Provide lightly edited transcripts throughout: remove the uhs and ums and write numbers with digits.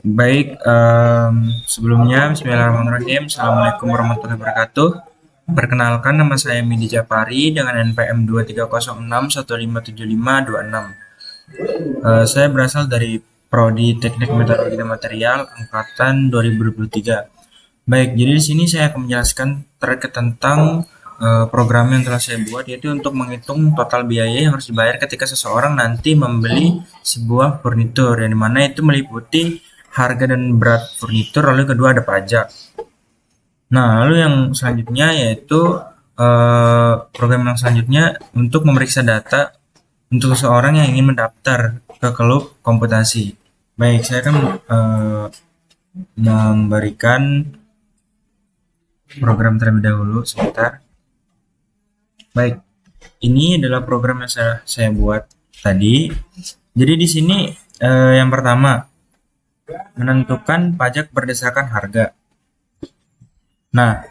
Baik, sebelumnya Bismillahirrahmanirrahim. Assalamualaikum warahmatullahi wabarakatuh. Perkenalkan, nama saya Midi Japari dengan NPM 2306157526. Saya berasal dari Prodi Teknik Metalurgi dan Material angkatan 2023. Baik, jadi di sini saya akan menjelaskan terkait tentang program yang telah saya buat, yaitu untuk menghitung total biaya yang harus dibayar ketika seseorang nanti membeli sebuah furnitur, yang dimana itu meliputi harga dan berat furnitur, lalu kedua ada pajak. Nah, lalu yang selanjutnya yaitu program yang selanjutnya untuk memeriksa data untuk seseorang yang ingin mendaftar ke klub komputasi. Baik, saya akan memberikan program terlebih dahulu sebentar. Baik, ini adalah program yang saya buat tadi. Jadi di sini yang pertama menentukan pajak berdasarkan harga. Nah,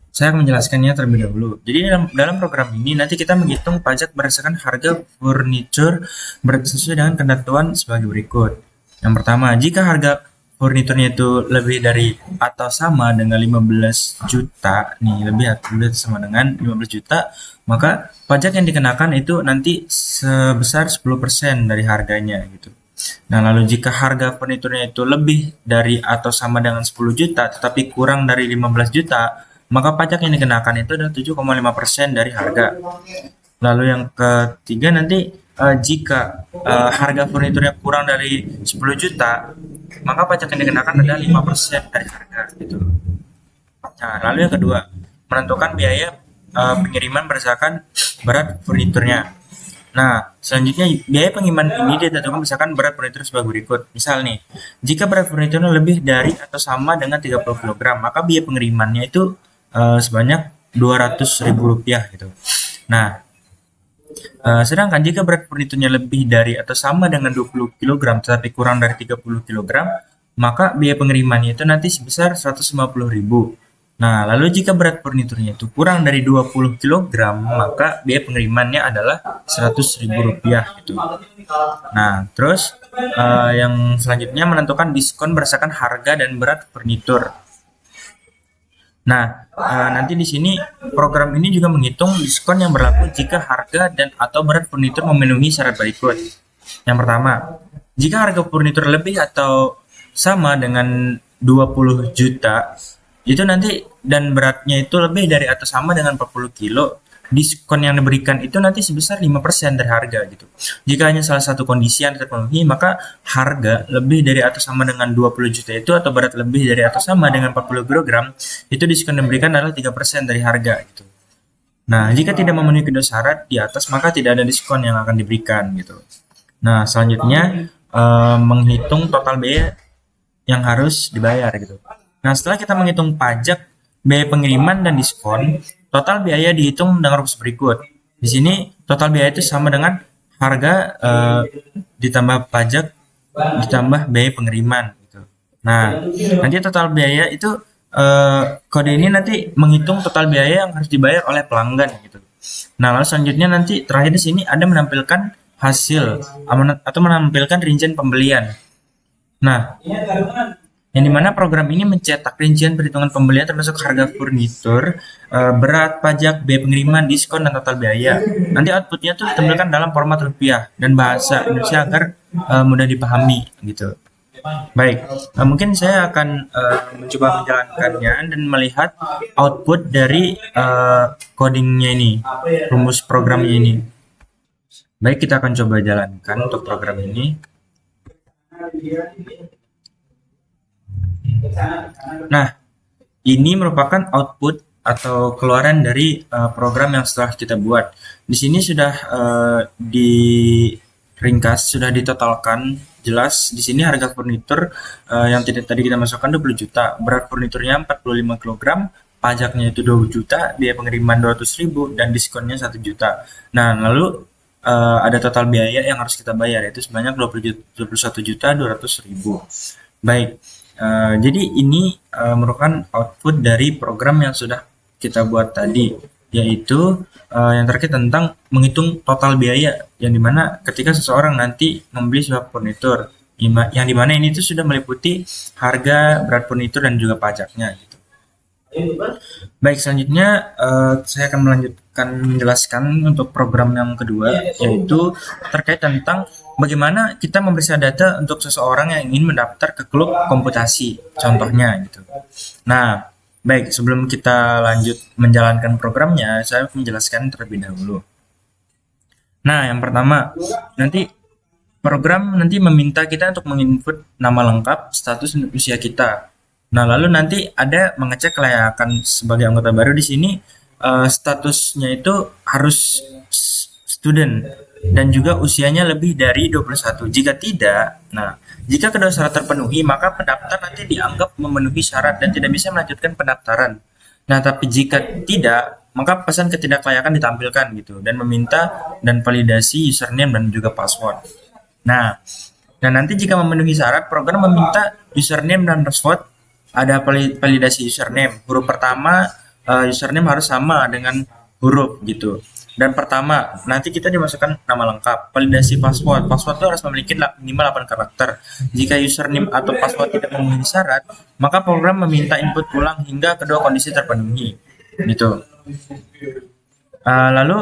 saya akan menjelaskannya terlebih dahulu. Jadi dalam program ini nanti kita menghitung pajak berdasarkan harga furniture sesuai dengan ketentuan sebagai berikut. Yang pertama, jika harga furniturnya itu lebih dari atau sama dengan 15 juta, nih lebih atau sama dengan 15 juta, maka pajak yang dikenakan itu nanti sebesar 10% dari harganya gitu. Nah, lalu jika harga furniturnya itu lebih dari atau sama dengan 10 juta tetapi kurang dari 15 juta, maka pajak yang dikenakan itu adalah 7,5% dari harga. Lalu yang ketiga nanti jika harga furniturnya kurang dari 10 juta, maka pajak yang dikenakan adalah 5% dari harga gitu. Nah, lalu yang kedua, menentukan biaya pengiriman berdasarkan berat furniturnya. Nah, selanjutnya biaya pengiriman ini ditentukan berdasarkan berat furnitur sebagai berikut. Misal nih, jika berat furniturnya lebih dari atau sama dengan 30 kg, maka biaya pengirimannya itu sebanyak Rp200.000 gitu. Nah, sedangkan jika berat furniturnya lebih dari atau sama dengan 20 kg tetapi kurang dari 30 kg, maka biaya pengirimannya itu nanti sebesar Rp150.000. Nah, lalu jika berat furniturnya itu kurang dari 20 kg, maka biaya pengirimannya adalah Rp100.000 gitu. Nah, terus yang selanjutnya menentukan diskon berdasarkan harga dan berat furnitur. Nah, nanti di sini program ini juga menghitung diskon yang berlaku jika harga dan atau berat furnitur memenuhi syarat berikut. Yang pertama, jika harga furnitur lebih atau sama dengan 20 juta, itu nanti dan beratnya itu lebih dari atau sama dengan 40 kilo, diskon yang diberikan itu nanti sebesar 5% dari harga gitu. Jika hanya salah satu kondisi yang terpenuhi, maka harga lebih dari atau sama dengan 20 juta itu atau berat lebih dari atau sama dengan 40 kg, itu diskon yang diberikan adalah 3% dari harga gitu. Nah, jika tidak memenuhi kedua syarat di atas, maka tidak ada diskon yang akan diberikan gitu. Nah, selanjutnya menghitung total biaya yang harus dibayar gitu. Nah, setelah kita menghitung pajak, biaya pengiriman, dan diskon, total biaya dihitung dengan rumus berikut. Di sini total biaya itu sama dengan harga ditambah pajak ditambah biaya pengiriman. Gitu. Nah, nanti total biaya itu kode ini nanti menghitung total biaya yang harus dibayar oleh pelanggan. Gitu. Nah, lalu selanjutnya nanti terakhir di sini ada menampilkan hasil atau menampilkan rincian pembelian. Nah, yang dimana program ini mencetak rincian perhitungan pembelian termasuk harga furnitur, berat, pajak, biaya pengiriman, diskon, dan total biaya. Nanti outputnya tuh ditampilkan dalam format rupiah dan bahasa Indonesia agar mudah dipahami gitu. Baik, mungkin saya akan mencoba menjalankannya dan melihat output dari codingnya ini, rumus programnya ini. Baik, kita akan coba jalankan untuk program ini. Nah, ini merupakan output atau keluaran dari program yang setelah kita buat. Di sini sudah diringkas, sudah ditotalkan jelas. Di sini harga furnitur yang tadi kita masukkan 20 juta, berat furniturnya 45 kg, pajaknya itu 20 juta, biaya pengiriman 200.000 dan diskonnya 1 juta. Nah, lalu ada total biaya yang harus kita bayar yaitu sebanyak 21.200.000. Baik. Jadi ini merupakan output dari program yang sudah kita buat tadi, yaitu yang terkait tentang menghitung total biaya, yang dimana ketika seseorang nanti membeli sebuah furnitur, yang dimana ini tuh sudah meliputi harga, berat furnitur dan juga pajaknya gitu. Baik, selanjutnya saya akan melanjutkan menjelaskan untuk program yang kedua, yaitu terkait tentang bagaimana kita memeriksa data untuk seseorang yang ingin mendaftar ke klub komputasi, contohnya gitu. Nah, baik, sebelum kita lanjut menjalankan programnya, saya menjelaskan terlebih dahulu. Nah, yang pertama, nanti program nanti meminta kita untuk menginput nama lengkap, status dan usia kita. Nah, lalu nanti ada mengecek kelayakan sebagai anggota baru di sini. Statusnya itu harus student dan juga usianya lebih dari 21. Jika tidak, nah, jika kedua syarat terpenuhi, maka pendaftar nanti dianggap memenuhi syarat dan tidak bisa melanjutkan pendaftaran. Nah, tapi jika tidak, maka pesan ketidaklayakan ditampilkan gitu dan meminta dan validasi username dan juga password. Nah, nanti jika memenuhi syarat, program meminta username dan password. Ada validasi username. Huruf pertama username harus sama dengan huruf gitu. Dan pertama, nanti kita dimasukkan nama lengkap. Validasi password. Password itu harus memiliki minimal 8 karakter. Jika username atau password tidak memenuhi syarat, maka program meminta input ulang hingga kedua kondisi terpenuhi. Gitu. Lalu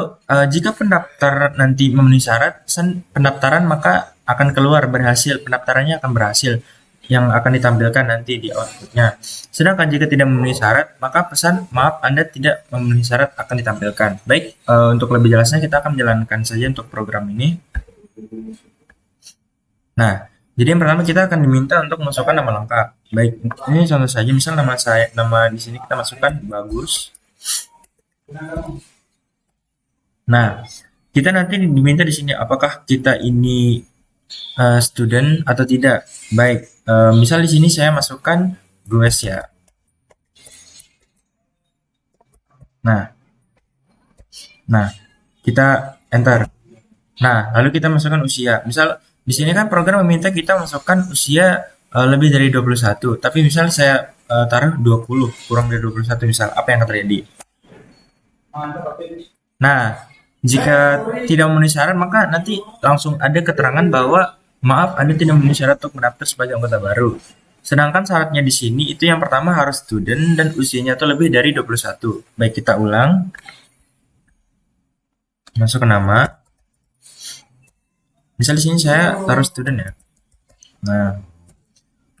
jika pendaftar nanti memenuhi syarat pendaftaran, maka akan keluar berhasil, pendaftarannya akan berhasil yang akan ditampilkan nanti di outputnya. Sedangkan jika tidak memenuhi syarat, maka pesan maaf Anda tidak memenuhi syarat akan ditampilkan. Baik, untuk lebih jelasnya kita akan menjalankan saja untuk program ini. Nah, jadi yang pertama kita akan diminta untuk memasukkan nama lengkap. Baik, ini contoh saja, misal nama di sini kita masukkan Bagus. Nah, kita nanti diminta di sini apakah kita ini student atau tidak. Baik, misal di sini saya masukkan Goes ya. Nah, kita enter. Nah, lalu kita masukkan usia. Misal di sini kan program meminta kita masukkan usia lebih dari 21, tapi misal saya taruh 20, kurang dari 21 misal, apa yang akan terjadi? Nah, jika tidak memenuhi syarat, maka nanti langsung ada keterangan bahwa maaf Anda tidak memenuhi syarat untuk mendaftar sebagai anggota baru. Sedangkan syaratnya di sini itu yang pertama harus student dan usianya itu lebih dari 21. Baik, kita ulang. Masuk ke nama. Misal di sini saya taruh student ya. Nah,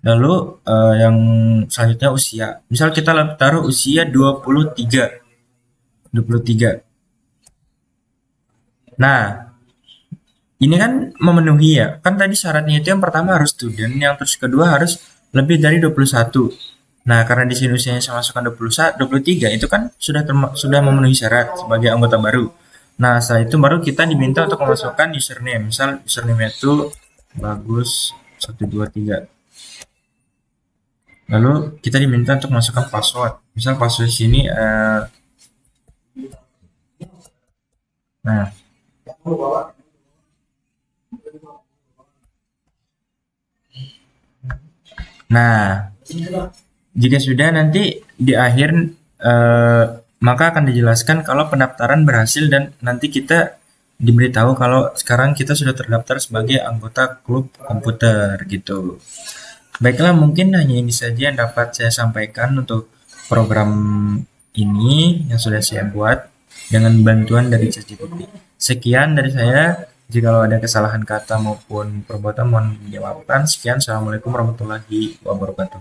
lalu yang selanjutnya usia. Misal kita taruh usia 23. 23. Nah, ini kan memenuhi ya. Kan tadi syaratnya itu yang pertama harus student, yang terus kedua harus lebih dari 21. Nah, karena di sini usianya saya masukkan 21, 23, itu kan sudah memenuhi syarat sebagai anggota baru. Nah, setelah itu baru kita diminta untuk memasukkan username. Misal username itu Bagus 123. Lalu kita diminta untuk masukkan password. Misal password di sini nah, jika sudah nanti di akhir maka akan dijelaskan kalau pendaftaran berhasil dan nanti kita diberitahu kalau sekarang kita sudah terdaftar sebagai anggota klub komputer gitu. Baiklah, mungkin hanya ini saja yang dapat saya sampaikan untuk program ini yang sudah saya buat dengan bantuan dari ChatGPT. Sekian dari saya. Jika ada kesalahan kata maupun perbuatan mohon dimaafkan. Sekian, assalamualaikum warahmatullahi wabarakatuh.